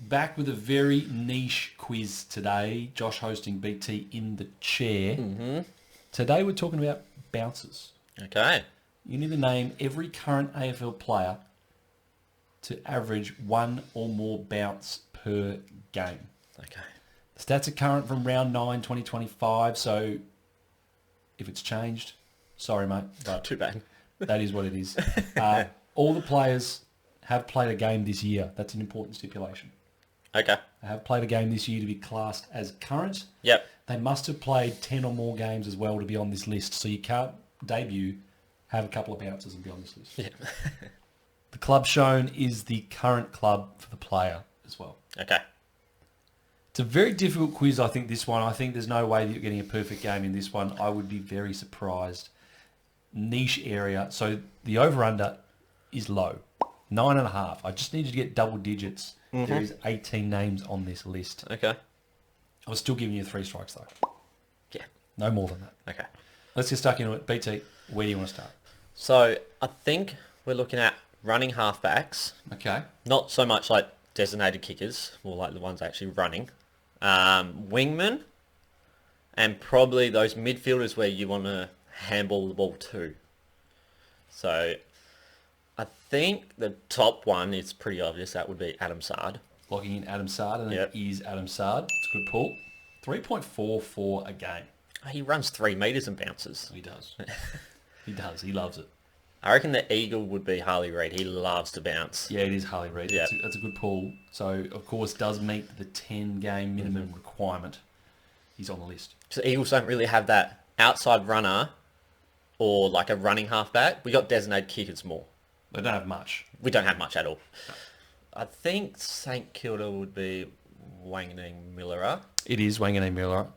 back with a very niche quiz today. Josh hosting BT in the chair. Mm-hmm. Today we're talking about bouncers. Okay. You need to name every current AFL player to average one or more bounce per game. Okay. The stats are current from round 9, 2025, so if it's changed, sorry mate, but Too bad. that is what it is. All the players have played a game this year. That's an important stipulation. Okay. They have played a game this year to be classed as current. Yep. They must have played 10 or more games as well to be on this list, so you can't debut, have a couple of bounces and be on this list. Yeah. The club shown is the current club for the player as well. Okay. It's a very difficult quiz, I think, this one. I think there's no way that you're getting a perfect game in this one. I would be very surprised. Niche area. So the over-under is low. 9.5. I just need you to get double digits. Mm-hmm. There is 18 names on this list. Okay. I was still giving you 3 strikes, though. Yeah. No more than that. Okay. Let's get stuck into it. BT, where do you want to start? So I think we're looking at running halfbacks. Okay. Not so much like designated kickers, more like the ones actually running. Wingmen, and probably those midfielders where you want to handball the ball to. So I think the top one is pretty obvious. That would be Adam Sard. Locking in Adam Sard, and Yep. it is Adam Sard. It's a good pull. 3.44 a game. He runs 3 metres and bounces. He does. He does. He loves it. I reckon the Eagle would be Harley Reid. He loves to bounce. Yeah, it is Harley Reid. Yeah. That's a good pull. So, of course, does meet the 10-game minimum requirement. He's on the list. So Eagles don't really have that outside runner or like a running halfback. We got designated kickers more. They don't have much. We don't have much at all. I think St Kilda would be Wanganeen Millera. It is Wanganeen Miller.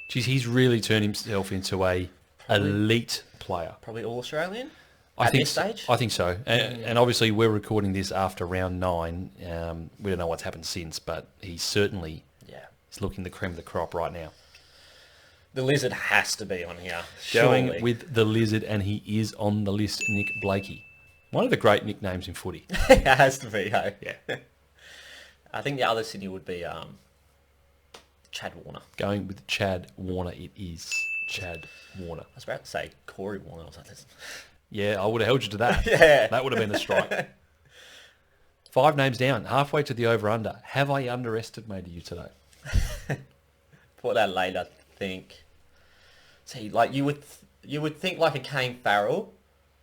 Geez, he's really turned himself into a elite player. Probably all Australian I at think this stage. I think so. And obviously we're recording this after round 9. We don't know what's happened since, but he certainly is looking the cream of the crop right now. The Lizard has to be on here. Going surely. with the Lizard, and he is on the list, Nick Blakey. One of the great nicknames in footy. It has to be, hey? Yeah. I think the other Sydney would be Chad Warner. Going with Chad Warner, it is Chad Warner. I was about to say Corey Warner. I was like, this. Yeah, I would have held you to that. Yeah. That would have been a strike. 5 names down, halfway to the over-under. Have I underestimated you today? Port Adelaide, I think. See, like you would think like a Kane Farrell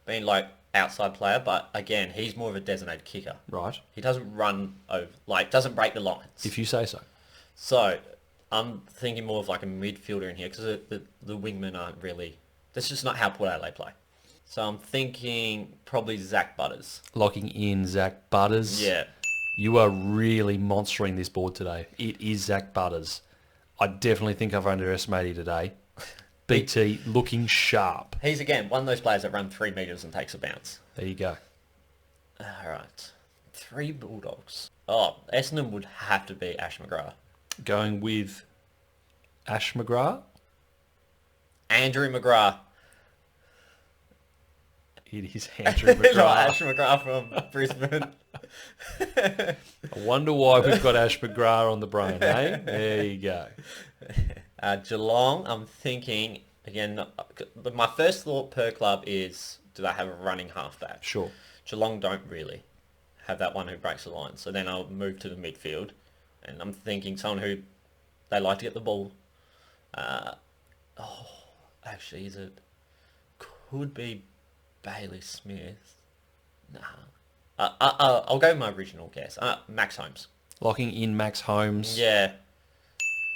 being like outside player, but again, he's more of a designated kicker. Right. He doesn't run over, like doesn't break the lines. If you say so. So I'm thinking more of like a midfielder in here because the wingmen aren't really. That's just not how Port Adelaide play. So I'm thinking probably Zach Butters. Locking in Zach Butters. Yeah. You are really monstering this board today. It is Zach Butters. I definitely think I've underestimated you today. BT looking sharp. He's again one of those players that run 3 metres and takes a bounce. There you go. All right. 3 Bulldogs. Oh, Essendon would have to be Ash McGrath. Going with Ash McGrath. Andrew McGrath. It is Andrew Not McGrath. Ash McGrath from Brisbane. I wonder why we've got Ash McGrath on the brain, eh? There you go. Geelong, I'm thinking, again, my first thought per club is, do they have a running halfback? Sure. Geelong don't really have that one who breaks the line. So then I'll move to the midfield. And I'm thinking someone who they like to get the ball. Actually, is it? Could be Bailey Smith. Nah. I'll go with my original guess. Max Holmes. Locking in Max Holmes. Yeah.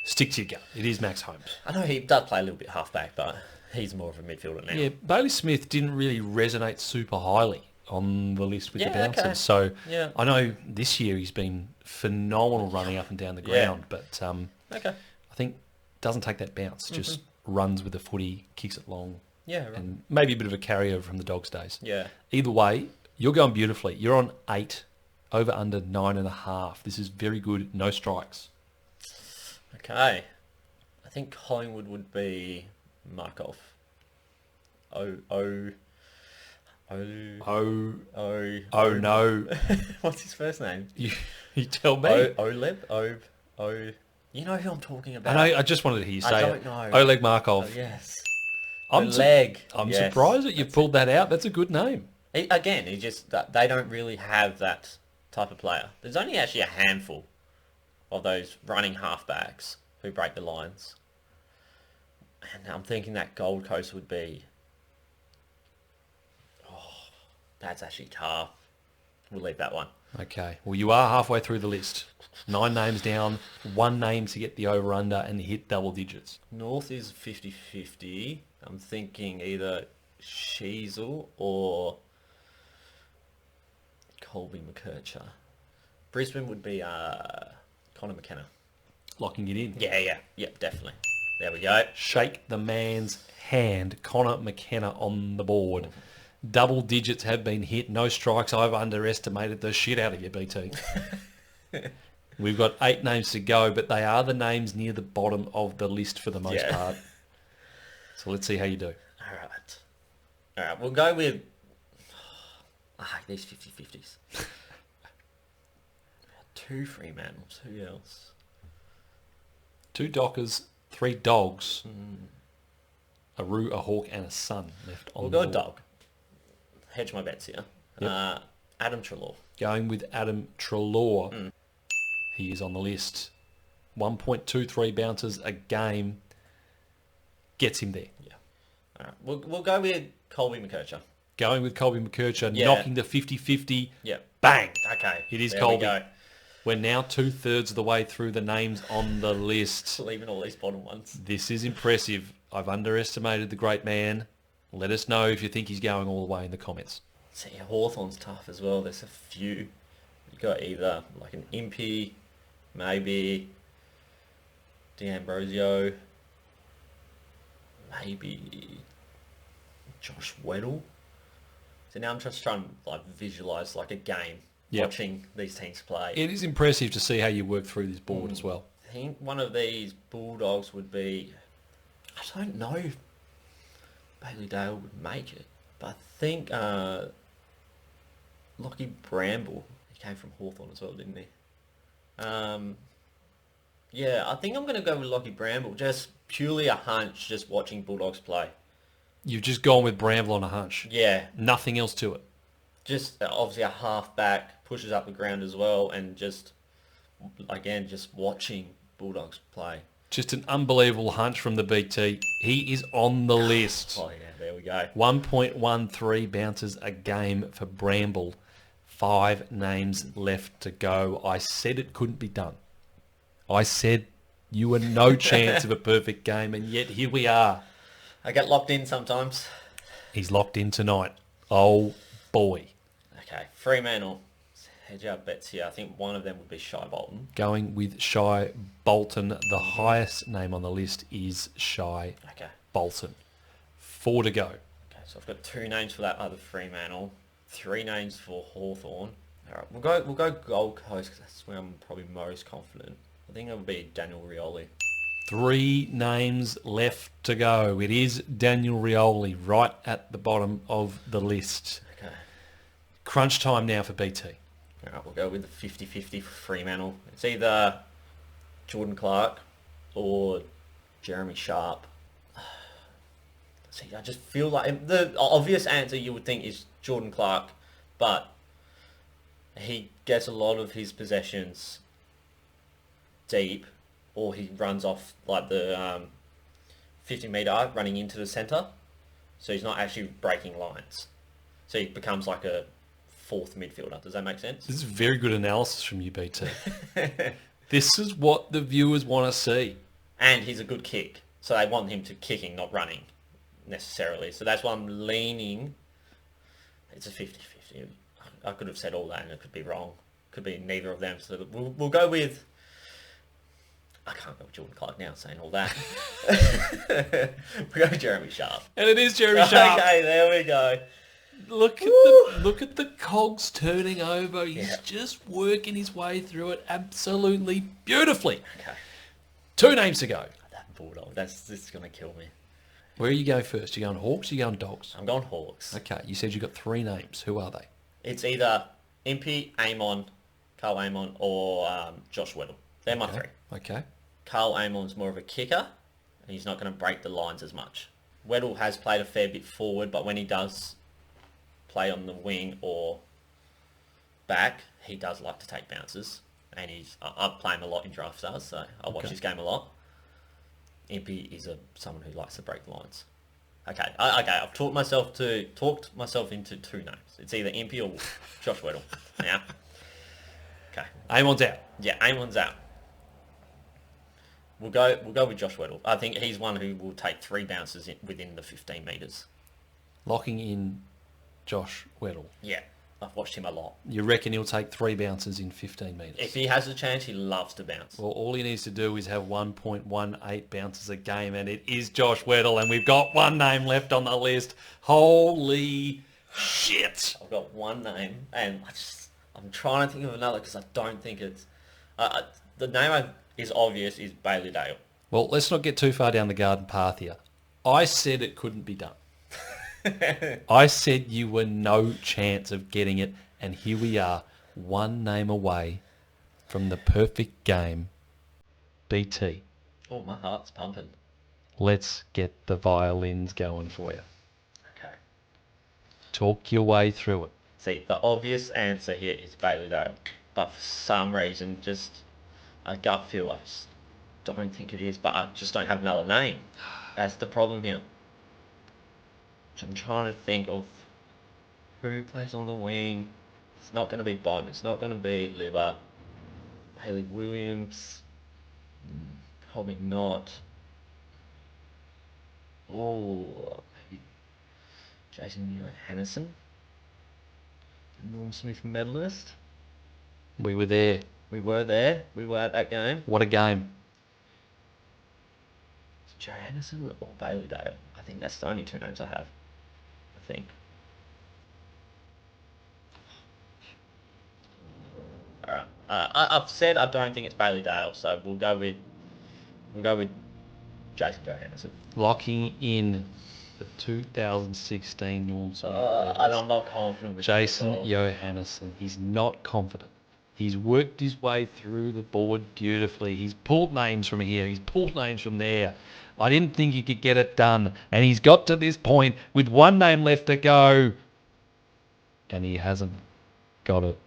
Stick to your gut. It is Max Holmes. I know he does play a little bit halfback, but he's more of a midfielder now. Yeah, Bailey Smith didn't really resonate super highly on the list with the bouncers. Okay. So Yeah. I know this year he's been phenomenal running up and down the Yeah. ground, but Okay. I think doesn't take that bounce, just runs with the footy, kicks it long, Yeah. Right. and maybe a bit of a carryover from the Dogs days. Yeah. Either way, you're going beautifully. You're on 8, over under 9.5. This is very good. No strikes. Okay. I think Collingwood would be Markov. Wait, Oh, Oh no. What's his first name? You tell me. Oleb. You know who I'm talking about. I just wanted to hear you say I don't it. know. Oleg Markov. Oh, yes. I'm Yes, surprised that you pulled that out. That's a good name. He just they don't really have that type of player. There's only actually a handful of those running halfbacks who break the lines. And I'm thinking that Gold Coast would be... Oh, that's actually tough. We'll leave that one. Okay. Well, you are halfway through the list. 9 names down, 1 name to get the over-under and hit double digits. North is 50-50. I'm thinking either Sheasel or Colby McKercher. Brisbane would be Connor McKenna. Locking it in. Yeah, definitely. There we go. Shake the man's hand. Connor McKenna on the board. Double digits have been hit. No strikes. I've underestimated the shit out of you, BT. We've got 8 names to go, but they are the names near the bottom of the list for the most part. So let's see how you do. All right, we'll go with... I hate these 50-50s. 2 Fremantles. Who else? 2 Dockers, 3 Dogs, a Roo, a Hawk, and a Sun left on We'll the go board. Dog. Hedge my bets here. Yep. Adam Treloar. Going with Adam Treloar. He is on the list. 1.23 bounces a game gets him there. Yeah. All right. We'll go with Colby McKercher. Going with Colby McKercher, knocking the 50-50. Yeah. Bang! Okay. It is there Colby. We go. We're now 2/3 of the way through the names on the list. Leaving all these bottom ones. This is impressive. I've underestimated the great man. Let us know if you think he's going all the way in the comments. See, Hawthorn's tough as well. There's a few. You got either like an Impey, maybe D'Ambrosio, maybe Josh Weddle. So now I'm just trying to like visualise like a game, watching these teams play. It is impressive to see how you work through this board as well. I think one of these Bulldogs would be... I don't know if Bailey Dale would make it, but I think Lockie Bramble, he came from Hawthorn as well, didn't he? Yeah, I think I'm going to go with Lockie Bramble, just purely a hunch, just watching Bulldogs play. You've just gone with Bramble on a hunch. Yeah. Nothing else to it. Just obviously a half-back, pushes up the ground as well, and just, again, just watching Bulldogs play. Just an unbelievable hunch from the BT. He is on the list. Oh, yeah, there we go. 1.13 bounces a game for Bramble. 5 names left to go. I said it couldn't be done. I said you were no chance of a perfect game, and yet here we are. I get locked in sometimes. He's locked in tonight. Oh, boy. Okay, Fremantle. Hedge our bets here. I think one of them would be Shy Bolton. Going with Shy Bolton. The highest name on the list is Shy Bolton. 4 to go. Okay, so I've got 2 names for that other Fremantle. 3 names for Hawthorn. All right, we'll go Gold Coast because that's where I'm probably most confident. I think it would be Daniel Rioli. 3 names left to go. It is Daniel Rioli right at the bottom of the list. Okay. Crunch time now for BT. All right, we'll go with the 50-50 for Fremantle. It's either Jordan Clark or Jeremy Sharp. See, I just feel like the obvious answer you would think is Jordan Clark, but he gets a lot of his possessions deep, or he runs off like the 50 metre running into the centre, so he's not actually breaking lines. So he becomes like a 4th midfielder. Does that make sense? This is very good analysis from you, BT. This is what the viewers want to see. And he's a good kick, so they want him to kicking, not running necessarily. So that's why I'm leaning. It's a 50-50. I could have said all that and it could be wrong. Could be neither of them. So we'll go with... I can't go with Jordan Clark now saying all that. We'll go with Jeremy Sharp. And it is Jeremy Sharp. Okay, there we go. Look at the cogs turning over. He's just working his way through it absolutely beautifully. Okay. 2 names to go. That Bulldog, this is going to kill me. Where are you going first? You going Hawks or you going Dogs? I'm going Hawks. Okay, you said you got 3 names. Who are they? It's either Impey, Amon, Carl Amon, or Josh Weddle. They're my three. Okay. Carl Amon's more of a kicker, and he's not going to break the lines as much. Weddle has played a fair bit forward, but when he does play on the wing or back, he does like to take bounces. And I play him a lot in Draft Stars, so I watch his game a lot. Impey is someone who likes to break the lines. Okay, I've talked myself into 2 names. It's either Impey or Josh Weddle. Yeah. Okay. Amon's out. Yeah, Amon's out. We'll go with Josh Weddle. I think he's one who will take 3 bounces within the 15 metres. Locking in Josh Weddle. Yeah, I've watched him a lot. You reckon he'll take 3 bounces in 15 metres? If he has a chance, he loves to bounce. Well, all he needs to do is have 1.18 bounces a game, and it is Josh Weddle, and we've got 1 name left on the list. Holy shit! I've got 1 name, and I'm trying to think of another because I don't think it's... the name is obvious is Bailey Dale. Well, let's not get too far down the garden path here. I said it couldn't be done. I said you were no chance of getting it, and here we are, 1 name away from the perfect game. BT, Oh, my heart's pumping. let's get the violins going for you. Okay. Talk your way through it. See, the obvious answer here is Bailey Dale, but for some reason, just a gut feel, I just don't think it is, but I just don't have another name. That's the problem here. So I'm trying to think of who plays on the wing. It's not going to be Bond. It's not going to be Liver. Haley Williams. Probably not. Oh, maybe Jason Hannison. Norm Smith medalist. We were there. We were there. We were at that game. What a game. Joe Hannison or Bailey Dale. I think that's the only 2 names I have. I think. Alright. I've said I don't think it's Bailey Dale, so we'll go with Jason Joe Hannison. Locking in the 2016 Norm Smith And I'm not confident with Jason it. Johannesson. He's not confident. He's worked his way through the board beautifully. He's pulled names from here. He's pulled names from there. I didn't think he could get it done. And he's got to this point with 1 name left to go. And he hasn't got it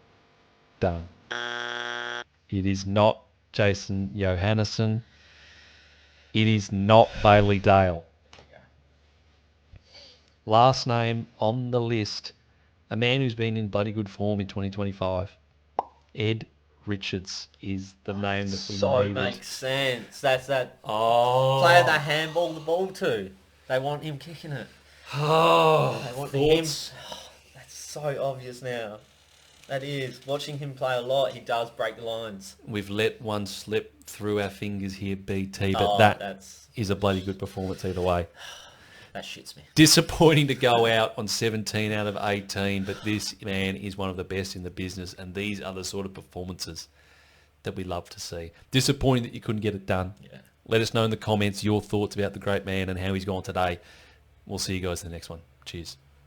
done. It is not Jason Johannesson. It is not Bailey Dale. Last name on the list, a man who's been in bloody good form in 2025. Ed Richards is the name that we So needed. makes sense. That's that Oh. player they handball the ball to. They want him kicking it. Oh. They want Thoughts? him. That's so obvious now. That is. Watching him play a lot, he does break the lines. We've let one slip through our fingers here, BT, but that that's is a bloody good performance either way. that shits me. Disappointing to go out on 17 out of 18, but this man is one of the best in the business, and these are the sort of performances that we love to see. Disappointing that you couldn't get it done. Yeah. Let us know in the comments your thoughts about the great man and how he's gone today. We'll see you guys in the next one. Cheers.